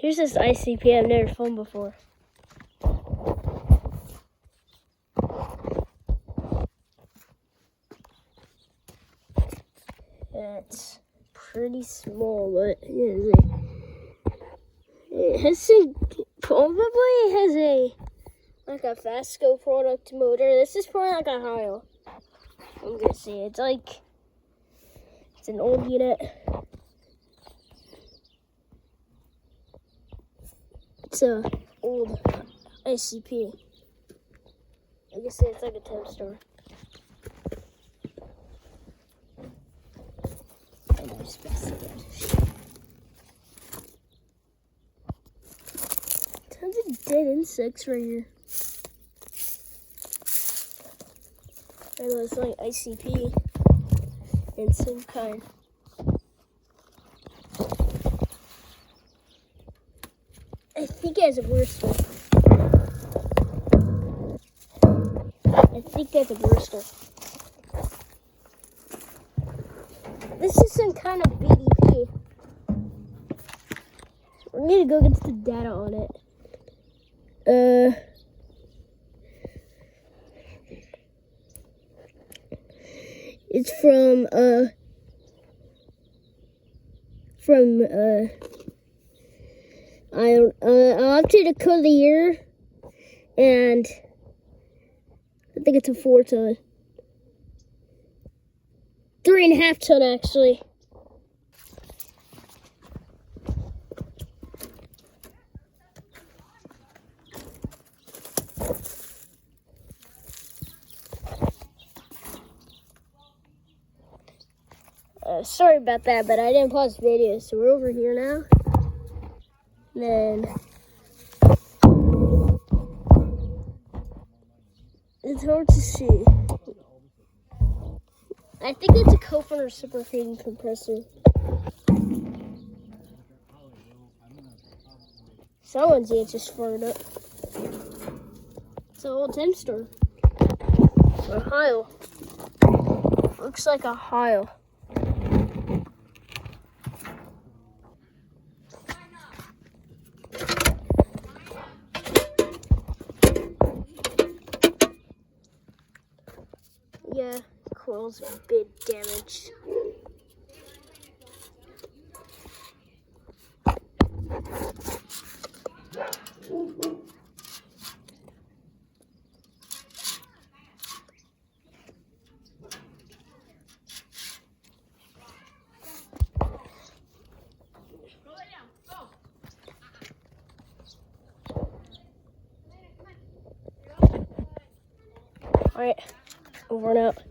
Here's this ICP I've never filmed before. It's pretty small, but it has probably has a Fastco product motor. This is probably like a Heil. I'm gonna say it's an old unit. It's a old ICP. I guess it's like a Tempstar. Tons of dead insects right here. It looks like ICP in some kind. I think it has a Bristol. This is some kind of BDP. We're gonna go get the data on it. It's from I'll have to code of the year, and I think it's a 4-ton. 3.5 ton actually. Sorry about that, but I didn't pause the video, so we're over here now. And then it's hard to see. I think it's a Copeland reciprocating compressor. Someone's just fired up. It's an old Tempstar. A Heil. Looks like a Heil. Yeah, coil's a bit damaged. All right, over and out.